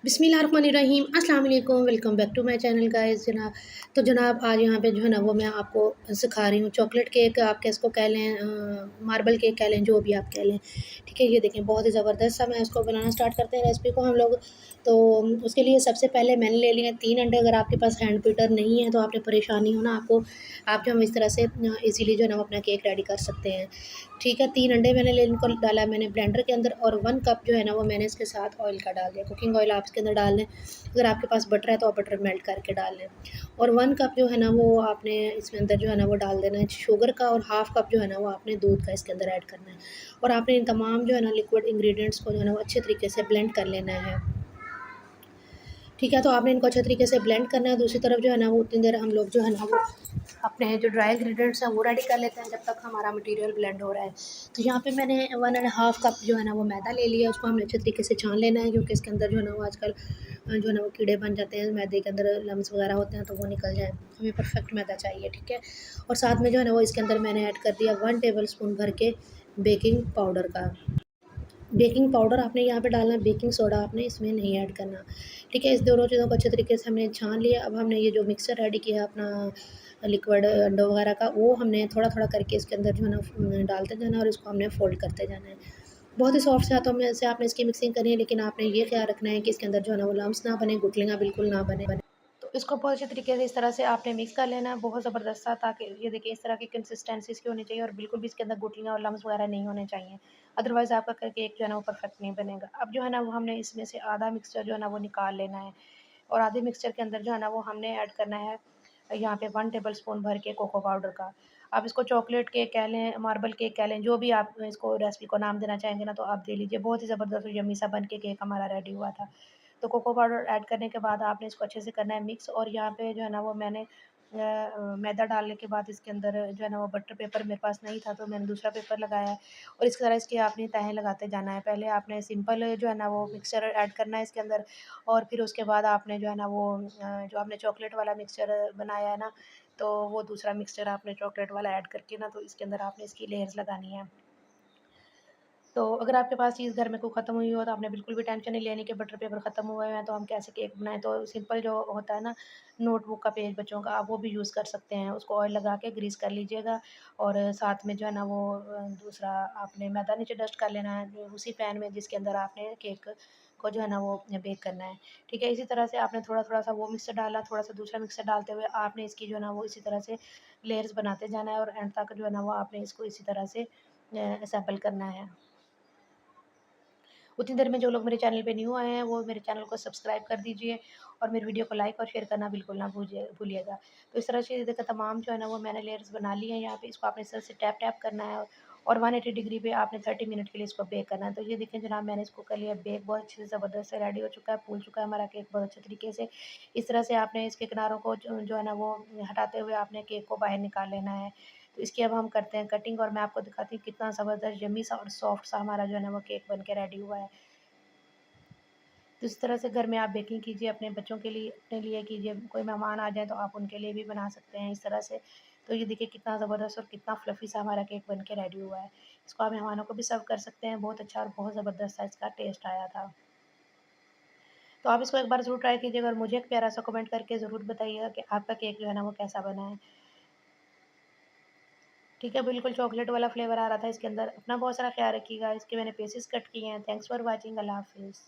बिस्मिल्लाहिर्रहमानिर्रहीम अस्सलाम वालेकुम welcome back to my channel guys जनाब आज यहाँ पे जो है ना वो मैं आपको सिखा रही हूँ चॉकलेट केक आप कैसको कह लें मार्बल केक कह लें जो भी आप कह लें। ठीक है, ये देखें बहुत ही ज़बरदस्त सा मैं इसको बनाना स्टार्ट करते हैं रेसिपी को हम लोग। तो उसके लिए सबसे पहले मैंने ले लिए 3 अंडे। अगर आपके पास हैंड बीटर नहीं है तो आपने परेशानी हो ना आपको आप जो हम इस तरह से इजीली जो है ना वो अपना केक रेडी कर सकते हैं। ठीक है, 3 अंडे मैंने ले इनको डाला मैंने ब्लेंडर के अंदर और 1 कप जो है ना वो मैंने इसके साथ ऑयल का डाल दिया। कुकिंग ऑयल आप इसके अंदर डाल लें, अगर आपके पास बटर है तो आप बटर मेल्ट करके डाल लें। और 1 कप जो है ना वो आपने इसमें अंदर जो है ना वो डाल देना है शुगर का, और हाफ़ कप जो है ना वो आपने दूध का इसके अंदर ऐड करना है। और आपने इन तमाम जो है ना लिक्विड इंग्रेडिएंट्स को जो है ना वो अच्छे तरीके से ब्लेंड कर लेना है। ठीक है, तो आपने इनको अच्छे तरीके से ब्लेंड करना है। दूसरी तरफ जो है ना वो उतनी देर हम लोग जो है ना वो अपने जो ड्राई इंग्रेडिएंट्स हैं वो रेडी कर लेते हैं जब तक हमारा मटेरियल ब्लेंड हो रहा है। तो यहाँ पे मैंने 1.5 कप जो है ना वो मैदा ले लिया, उसको हमने अच्छे तरीके से छान लेना है क्योंकि इसके अंदर जो है ना वो आजकल जो है ना वो कीड़े बन जाते हैं, मैदे के अंदर लम्स वगैरह होते हैं तो वो निकल जाए। हमें परफेक्ट मैदा चाहिए, ठीक है। और साथ में जो है ना वो इसके अंदर मैंने ऐड कर दिया 1 टेबल स्पून भर के बेकिंग पाउडर का। बेकिंग पाउडर आपने यहाँ पे डालना है, बेकिंग सोडा आपने इसमें नहीं ऐड करना। ठीक है, इस दोनों चीज़ों को अच्छे तरीके से हमने छान लिया। अब हमने ये जो मिक्सचर रेडी किया है अपना लिक्विड अंडों वगैरह का, वो हमने थोड़ा-थोड़ा करके इसके अंदर जो है ना डालते जाना है और इसको हमने फ़ोल्ड करते जाना है। बहुत ही सॉफ्ट से हाथों में से आपने इसकी मिक्सिंग करनी है, लेकिन आपने ये ख़्याल रखना है कि इसके अंदर जो है ना वो लम्स ना बने, गुठलियाँ बिल्कुल ना बने। तो इसको बहुत अच्छे तरीके से इस तरह से आपने मिक्स कर लेना है, बहुत ज़बरदस्त सा, ताकि ये देखिए इस तरह की कंसिस्टेंसी इसकी होनी चाहिए और बिल्कुल भी इसके अंदर गुठलियाँ और लम्स वगैरह नहीं होने चाहिए। अदरवाइज़ आपका केक जो है ना वो परफेक्ट नहीं बनेगा। अब जो है ना वो हमने इसमें से आधा मिक्सचर जो है ना वो निकाल लेना है और आधे मिक्सचर के अंदर जो है ना वो हमने ऐड करना है यहाँ पे 1 टेबल स्पून भर के कोको पाउडर का। आप इसको चॉकलेट केक कह लें, मार्बल केक कह लें, जो भी आप इसको रेसिपी को नाम देना चाहेंगे ना तो आप दे लीजिए। बहुत ही ज़बरदस्त और यम्मी सा बन के केक हमारा रेडी हुआ था। तो कोको पाउडर ऐड करने के बाद आपने इसको अच्छे से करना है मिक्स, और यहाँ पे जो है ना वो मैंने मैदा डालने के बाद इसके अंदर जो है ना वो बटर पेपर मेरे पास नहीं था तो मैंने दूसरा पेपर लगाया है और इस तरह इसकी आपने तहें लगाते जाना है। पहले आपने सिंपल जो है ना वो मिक्सचर ऐड करना है इसके अंदर, और फिर उसके बाद आपने जो है ना वो जो आपने चॉकलेट वाला मिक्सचर बनाया है ना, तो वो दूसरा मिक्सचर आपने चॉकलेट वाला ऐड करके ना तो इसके अंदर आपने इसकी लेयर्स लगानी है। तो अगर आपके पास चीज़ घर में कोई ख़त्म हुई हो तो आपने बिल्कुल भी टेंशन नहीं लेनी कि बटर पेपर ख़त्म हुए हैं तो हम कैसे केक बनाएँ। तो सिंपल जो होता है ना नोटबुक का पेज बच्चों का, आप वो भी यूज़ कर सकते हैं। उसको ऑयल लगा के ग्रीस कर लीजिएगा और साथ में जो है ना वो दूसरा आपने मैदा नीचे डस्ट कर लेना है उसी पैन में जिसके अंदर आपने केक को जो है ना वो बेक करना है। ठीक है, इसी तरह से आपने थोड़ा-थोड़ा सा वो मिक्सचर डाला, थोड़ा-सा दूसरा मिक्सचर डालते हुए आपने इसकी जो है ना वो इसी तरह से लेयर्स बनाते जाना है और एंड तक जो है ना वो आपने इसको इसी तरह से असेंबल करना है। उतनी देर में जो लोग मेरे चैनल पे न्यू आए हैं वो मेरे चैनल को सब्सक्राइब कर दीजिए और मेरे वीडियो को लाइक और शेयर करना बिल्कुल ना भूलिएगा। तो इस तरह से देखिए तमाम जो है ना वो मैंने लेयर्स बना ली हैं। यहाँ पे इसको आपने इस तरह से टैप टैप करना है और 180 डिग्री पे आपने 30 मिनट के लिए इसको बेक करना है। तो ये देखें जनाब मैंने इसको कर लिया बेक, बहुत अच्छे से ज़बरदस्त से रेडी हो चुका है, फूल चुका है हमारा केक बहुत अच्छे तरीके से। इस तरह से आपने इसके किनारों को जो है ना वो हटाते हुए आपने केक को बाहर निकाल लेना है। तो इसकी अब हम करते हैं कटिंग और मैं आपको दिखाती हूँ कितना ज़बरदस्त यम्मी सा और सॉफ्ट सा हमारा जो है ना वो केक बन के रेडी हुआ है। तो इस तरह से घर में आप बेकिंग कीजिए, अपने बच्चों के लिए, अपने लिए कीजिए, कोई मेहमान आ जाए तो आप उनके लिए भी बना सकते हैं इस तरह से। तो ये देखिए कितना ज़बरदस्त और कितना फ्लफ़ी सा हमारा केक बन के रेडी हुआ है। इसको आप मेहमानों को भी सर्व कर सकते हैं, बहुत अच्छा और बहुत ज़बरदस्त सा इसका टेस्ट आया था। तो आप इसको एक बार ज़रूर ट्राई कीजिएगा और मुझे एक प्यारा सा कमेंट करके ज़रूर बताइएगा कि आपका केक जो है ना वो कैसा बना है। ठीक है, बिल्कुल चॉकलेट वाला फ्लेवर आ रहा था इसके अंदर। अपना बहुत सारा ख़्याल रखिएगा, इसके मैंने पीसेस कट किए हैं। थैंक्स फॉर वॉचिंग, अल्लाह हाफ़िज़।